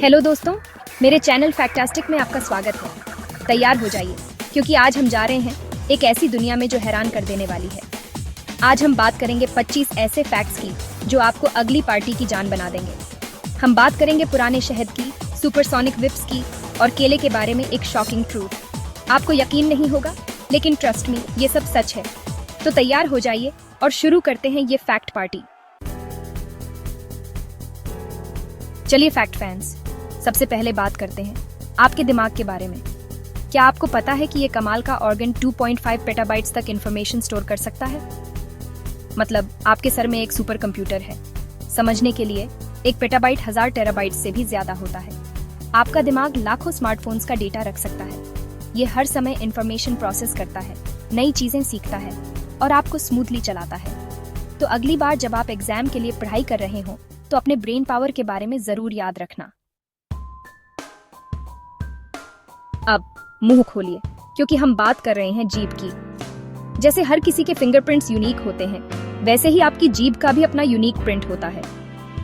Hello दोस्तों, मेरे channel फैक्टास्टिक में आपका स्वागत है। तैयार हो जाइए क्योंकि आज हम जा रहे हैं एक ऐसी दुनिया में जो हैरान कर देने वाली है। आज हम बात करेंगे 25 ऐसे फैक्ट्स की जो आपको अगली पार्टी की जान बना देंगे। हम बात करेंगे पुराने शहद की, सुपरसोनिक विप्स की और केले के बारे में एक शॉकिंग ट्रूथ। आपको यकीन नहीं होगा, लेकिन ट्रस्ट मी, ये सब सच है। तो तैयार हो जाइए और शुरू करते हैं ये फैक्ट पार्टी। चलिए फैक्ट फैंस, सबसे पहले बात करते हैं आपके दिमाग के बारे में। क्या आपको पता है कि ये कमाल का ऑर्गन 2.5 पेटाबाइट्स तक इंफॉर्मेशन स्टोर कर सकता है? मतलब आपके सर में एक सुपर कंप्यूटर है। समझने के लिए एक पेटाबाइट 1000 टेराबाइट से भी ज्यादा होता है। आपका दिमाग लाखों स्मार्टफोन्स का डेटा रख सकता है। ये हर समय इंफॉर्मेशन प्रोसेस करता है, नई चीजें सीखता है और आपको स्मूथली चलाता है। तो अगली बार जब आप एग्जाम के लिए पढ़ाई कर रहे हो तो अपने ब्रेन पावर के बारे में जरूर याद रखना। अब मुंह खोलिए क्योंकि हम बात कर रहे हैं जीभ की। जैसे हर किसी के फिंगरप्रिंट्स यूनिक होते हैं, वैसे ही आपकी जीभ का भी अपना यूनिक प्रिंट होता है।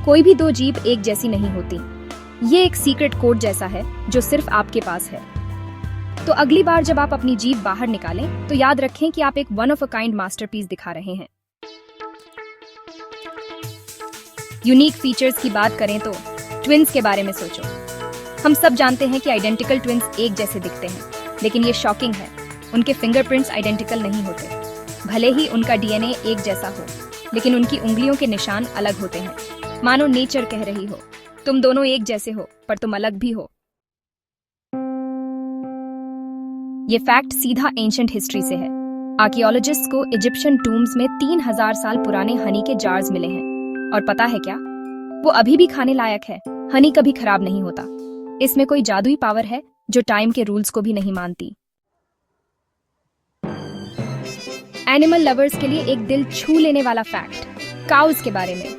कोई भी दो जीभ एक जैसी नहीं होती। ये एक सीक्रेट कोड जैसा है जो सिर्फ आपके पास है। तो अगली बार जब आप अपनी जीभ बाहर निकालें तो याद रखें कि आप एक one of a kind masterpiece दिखा रहे हैं। यूनिक फीचर्स की बात करें तो ट्विन्स के बारे में सोचो। हम सब जानते हैं कि आइडेंटिकल ट्विन्स एक जैसे दिखते हैं, लेकिन ये शॉकिंग है, उनके फिंगरप्रिंट्स आइडेंटिकल नहीं होते। भले ही उनका डीएनए एक जैसा हो, लेकिन उनकी उंगलियों के निशान अलग होते हैं। मानो नेचर कह रही हो, तुम दोनों एक जैसे हो पर तुम अलग भी हो। ये फैक्ट सीधा एंशिएंट हिस्ट्री से है। आर्कियोलॉजिस्ट्स को इजिप्शियन टूम्स में 3000 साल पुराने हनी के जार्स मिले हैं। और पता है क्या, वो अभी भी खाने लायक है। हनी कभी खराब नहीं होता। इसमें कोई जादुई पावर है जो टाइम के रूल्स को भी नहीं मानती। एनिमल लवर्स के लिए एक दिल छू लेने वाला फैक्ट, काउज के बारे में।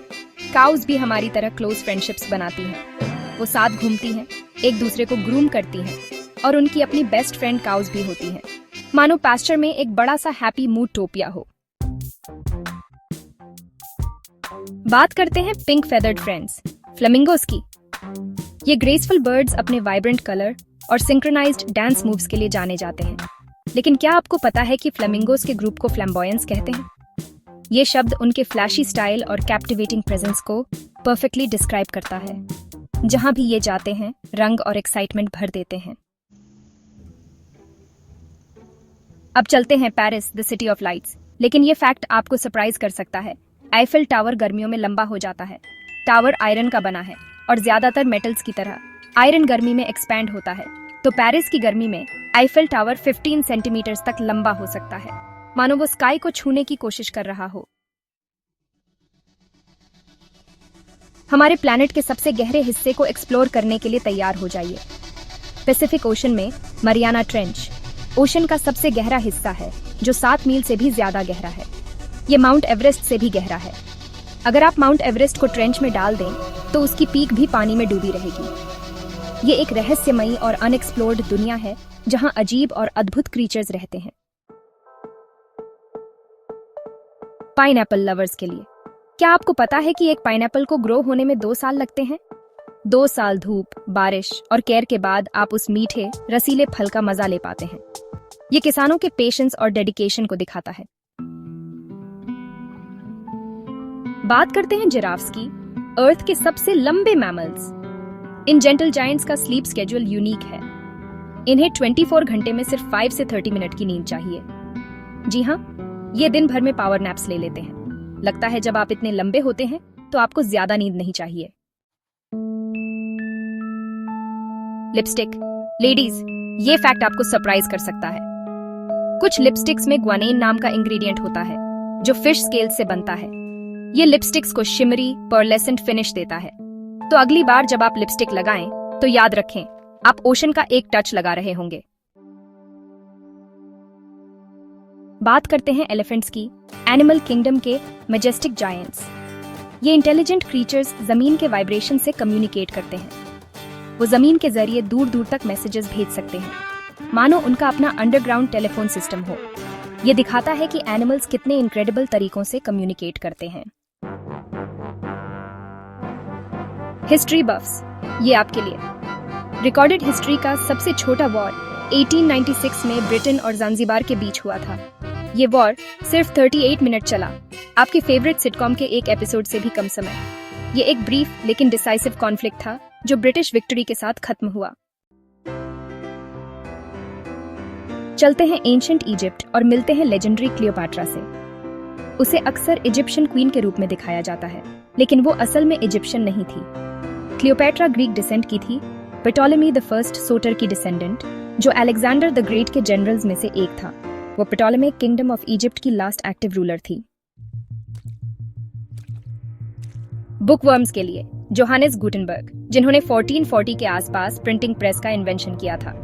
काउज भी हमारी तरह क्लोज फ्रेंडशिप्स बनाती हैं। वो साथ घूमती हैं, एक दूसरे को ग्रूम करती हैं और उनकी अपनी बेस्ट फ्रेंड काउज भी होती हैं। मानो पास्चर में एक बड़ा सा हैप्पी मूड टोपिया हो। बात करते हैं पिंक फेदर्ड फ्रेंड्स, फ्लेमिंगोस की। ये ग्रेसफुल बर्ड्स अपने वाइब्रेंट कलर और सिंक्रोनाइज्ड डांस मूव्स के लिए जाने जाते हैं। लेकिन क्या आपको पता है कि फ्लेमिंगोस के ग्रुप को फ्लैम्बॉयंस कहते हैं? ये शब्द उनके फ्लैशी स्टाइल और कैप्टिवेटिंग प्रेजेंस को परफेक्टली डिस्क्राइब करता है। जहां भी ये जाते हैं, रंग और एक्साइटमेंट भर देते हैं। अब चलते हैं Paris, the city of lights. लेकिन ये फैक्ट आपको सरप्राइज कर सकता है। आईफिल टावर गर्मियों में लंबा हो जाता है। टावर आयरन का बना है और ज्यादातर मेटल्स की तरह आयरन गर्मी में एक्सपैंड होता है। तो पेरिस की गर्मी में आईफिल टावर 15 सेंटीमीटर तक लंबा हो सकता है, मानो वो स्काई को छूने की कोशिश कर रहा हो। हमारे प्लैनेट के सबसे गहरे हिस्से को एक्सप्लोर करने के लिए तैयार हो जाइए। पैसिफिक ओशन में मरियाना ट्रेंच ओशन का सबसे गहरा हिस्सा है, जो 7 मील से भी ज्यादा गहरा है। ये माउंट एवरेस्ट से भी गहरा है। अगर आप माउंट एवरेस्ट को ट्रेंच में डाल दें तो उसकी पीक भी पानी में डूबी रहेगी। ये एक रहस्यमयी और अनएक्सप्लोर्ड दुनिया है जहां अजीब और अद्भुत क्रीचर्स रहते हैं। पाइनएप्पल लवर्स के लिए, क्या आपको पता है कि एक पाइनएप्पल को ग्रो होने में 2 साल लगते हैं? 2 साल धूप, बारिश और केयर के बाद आप उस मीठे, रसीले फल का मजा ले पाते हैं। ये किसानों के पेशेंस और डेडिकेशन को दिखाता है। बात करते हैं जिराफ्स की, अर्थ के सबसे लंबे मैमल्स। इन जेंटल जायंट्स का स्लीप स्केड्यूल यूनिक है। इन्हें 24 घंटे में सिर्फ 5 से 30 मिनट की नींद चाहिए। जी हाँ, ये दिन भर में पावर नैप्स ले लेते हैं। लगता है जब आप इतने लंबे होते हैं तो आपको ज्यादा नींद नहीं चाहिए। लिपस्टिक, लेडीज, ये फैक्ट आपको सरप्राइज कर सकता है। कुछ लिपस्टिक्स में ग्वानिन नाम का इंग्रेडिएंट होता है जो फिश स्केल्स से बनता है। ये लिपस्टिक्स को शिमरी, पर्लेसेंट फिनिश देता है। तो अगली बार जब आप लिपस्टिक लगाएं तो याद रखें, आप ओशन का एक टच लगा रहे होंगे। बात करते हैं एलिफेंट्स की, एनिमल किंगडम के मैजेस्टिक जायंट्स। ये इंटेलिजेंट क्रीचर्स जमीन के वाइब्रेशन से कम्युनिकेट करते हैं। वो जमीन के जरिए दूर दूर तक मैसेजेस भेज सकते हैं, मानो उनका अपना अंडरग्राउंड टेलीफोन सिस्टम हो। ये दिखाता है कि एनिमल्स कितने इनक्रेडिबल तरीकों से कम्युनिकेट करते हैं। हिस्ट्री बफ्स, ये आपके लिए। रिकॉर्डेड हिस्ट्री का सबसे छोटा वॉर 1896 में ब्रिटेन और ज़ांज़ीबार के बीच हुआ था। ये वॉर सिर्फ 38 मिनट चला, आपके फेवरेट सिटकॉम के एक एपिसोड से भी कम समय। ये एक ब्रीफ लेकिन डिसाइसिव कॉन्फ्लिक्ट था जो ब्रिटिश विक्ट्री के साथ खत्म हुआ। चलते हैं एंशिएंट इजिप्ट और मिलते हैं लेजेंडरी क्लियोपैट्रा से। उसे अक्सर इजिप्शियन क्वीन के रूप में दिखाया जाता है, लेकिन वो असल में इजिप्शियन नहीं थी। क्लियोपैट्रा ग्रीक डिसेंट की थी, पटोलेमी द फर्स्ट सोटर की डिसेंडेंट, जो अलेक्जेंडर द ग्रेट के जनरल्स में से एक था। वो पटोलेमिक किंगडम ऑफ इजिप्ट की लास्ट एक्टिव रूलर थी। बुकवर्म्स के लिए जोहानेस गुटेनबर्ग, जिन्होंने 1440 के आसपास प्रिंटिंग प्रेस का इन्वेंशन किया था।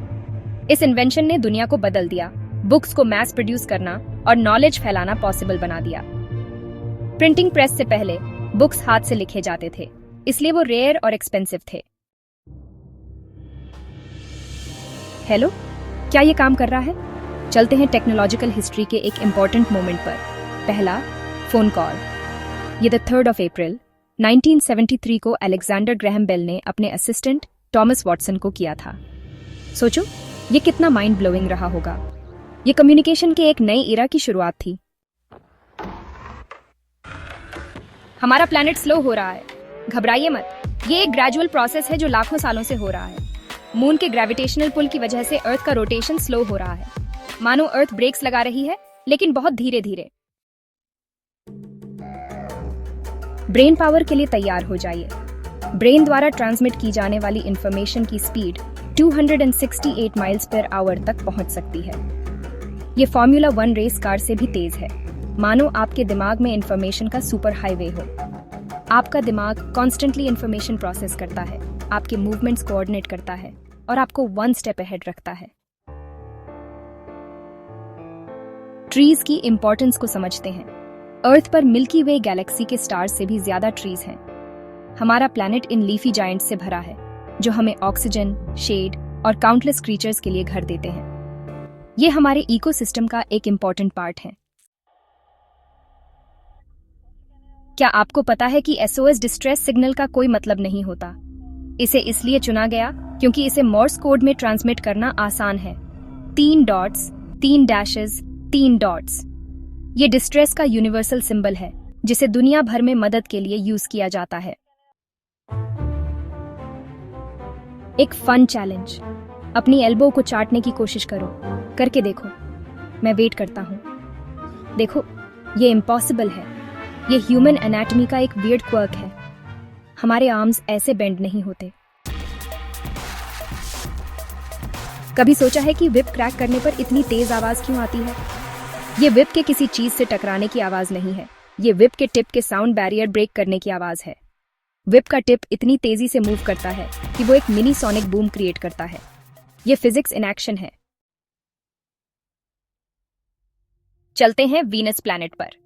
इस इन्वेंशन ने दुनिया को बदल दिया, बुक्स को मैस प्रोड्यूस करना और नॉलेज फैलाना पॉसिबल बना दिया। प्रिंटिंग प्रेस से पहले बुक्स हाथ से लिखे जाते थे, इसलिए वो रेयर और एक्सपेंसिव थे। हेलो, क्या ये काम कर रहा है? चलते हैं टेक्नोलॉजिकल हिस्ट्री के एक इंपॉर्टेंट मोमेंट पर। पहला, फोन कॉल। ये 3 अप्रैल 1973 को अलेक्जेंडर ग्रैहम बेल ने अपने असिस्टेंट टॉमस वॉटसन को किया था। सोचो, ये कितना माइंड ब्लोइंग रहा होगा। ये कम्युनिकेशन के एक नई एरा की शुरुआत थी। हमारा प्लैनेट स्लो हो रहा है, घबराइए मत। ये एक ग्रेजुअल प्रोसेस है जो लाखों सालों से हो रहा है। मून के ग्रेविटेशनल पुल की वजह से अर्थ का रोटेशन स्लो हो रहा है, मानो अर्थ ब्रेक्स लगा रही है, लेकिन बहुत धीरे धीरे। ब्रेन पावर के लिए तैयार हो जाइए। ब्रेन द्वारा ट्रांसमिट की जाने वाली इंफॉर्मेशन की स्पीड 268 माइल्स पर आवर तक पहुंच सकती है। ये फॉर्मूला 1 रेस कार से भी तेज है, मानो आपके दिमाग में इंफॉर्मेशन का सुपर हाईवे हो। आपका दिमाग कॉन्स्टेंटली इंफॉर्मेशन प्रोसेस करता है, आपके मूवमेंट्स कोऑर्डिनेट करता है और आपको 1 स्टेप अहेड रखता है। ट्रीज की इंपॉर्टेंस को समझते हैं। अर्थ पर मिल्की वे गैलेक्सी के स्टार्स से भी ज्यादा ट्रीज हैं। हमारा प्लैनेट इन लीफी जायंट्स से भरा है, जो हमें ऑक्सीजन, शेड और काउंटलेस क्रीचर्स के लिए घर देते हैं। ये हमारे इकोसिस्टम का एक इंपॉर्टेंट पार्ट है। क्या आपको पता है कि SOS डिस्ट्रेस सिग्नल का कोई मतलब नहीं होता? इसे इसलिए चुना गया क्योंकि इसे मोर्स कोड में ट्रांसमिट करना आसान है। 3 डॉट्स, 3 डैशेस, 3 डॉट्स। ये डिस्ट्रेस का यूनिवर्सल सिंबल है, जिसे दुनिया भर में मदद के लिए यूज किया जाता है। एक फन चैलेंज। अपनी एल्बो को चाटने की कोशिश करो, करके देखो। मैं वेट करता हूं। देखो, ये इम्पॉसिबल है। ये ह्यूमन एनाटॉमी का एक वियर्ड क्वर्क है। हमारे आर्म्स ऐसे बेंड नहीं होते। कभी सोचा है कि विप क्रैक करने पर इतनी तेज आवाज क्यों आती है? ये विप के किसी चीज से टकराने की आवाज नहीं है, ये विप के टिप के साउंड बैरियर ब्रेक करने की आवाज है। विप का टिप इतनी तेजी से मूव करता है कि वो एक मिनी सोनिक बूम क्रिएट करता है। ये फिजिक्स इन एक्शन है। चलते हैं वीनस प्लैनेट पर।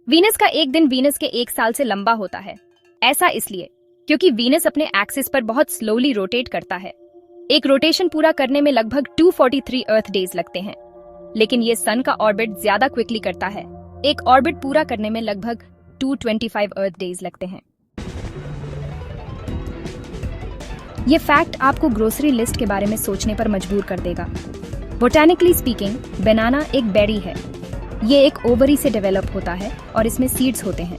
वीनस का एक दिन वीनस के 1 साल से लंबा होता है। ऐसा इसलिए क्योंकि वीनस अपने एक्सिस पर बहुत स्लोली रोटेट करता है। एक रोटेशन पूरा करने में लगभग 243 अर्थ डेज लगते हैं, लेकिन ये सन का ऑर्बिट ज्यादा क्विकली करता है। एक ऑर्बिट पूरा करने में लगभग 225 अर्थ डेज लगते हैं। ये फैक्ट आपको ग्रोसरी लिस्ट के बारे में सोचने पर मजबूर कर देगा। बोटैनिकली स्पीकिंग, बनाना एक बेरी है। ये एक ओवरी से डेवलप होता है और इसमें सीड्स होते हैं,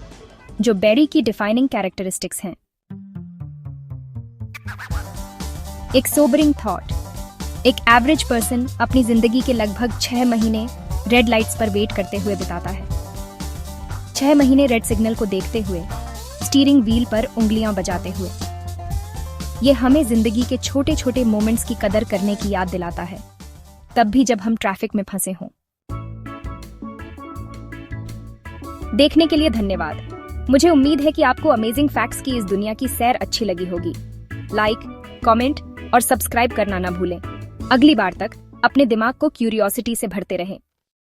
जो बेरी की डिफाइनिंग कैरेक्टरिस्टिक्स हैं। एक सोबरिंग थॉट। एक एवरेज पर्सन अपनी जिंदगी के लगभग 6 महीने रेड लाइट्स पर वेट करते हुए बिताता है। 6 महीने रेड सिग्नल को देखते हुए, स्टीयरिंग व्हील पर उंगलियां बजाते हुए। ये हमें जिंदगी के छोटे छोटे मोमेंट्स की कदर करने की याद दिलाता है, तब भी जब हम ट्रैफिक में फंसे हों। देखने के लिए धन्यवाद। मुझे उम्मीद है कि आपको अमेजिंग फैक्ट्स की इस दुनिया की सैर अच्छी लगी होगी। लाइक, कमेंट और सब्सक्राइब करना ना भूलें। अगली बार तक अपने दिमाग को क्यूरियोसिटी से भरते रहें।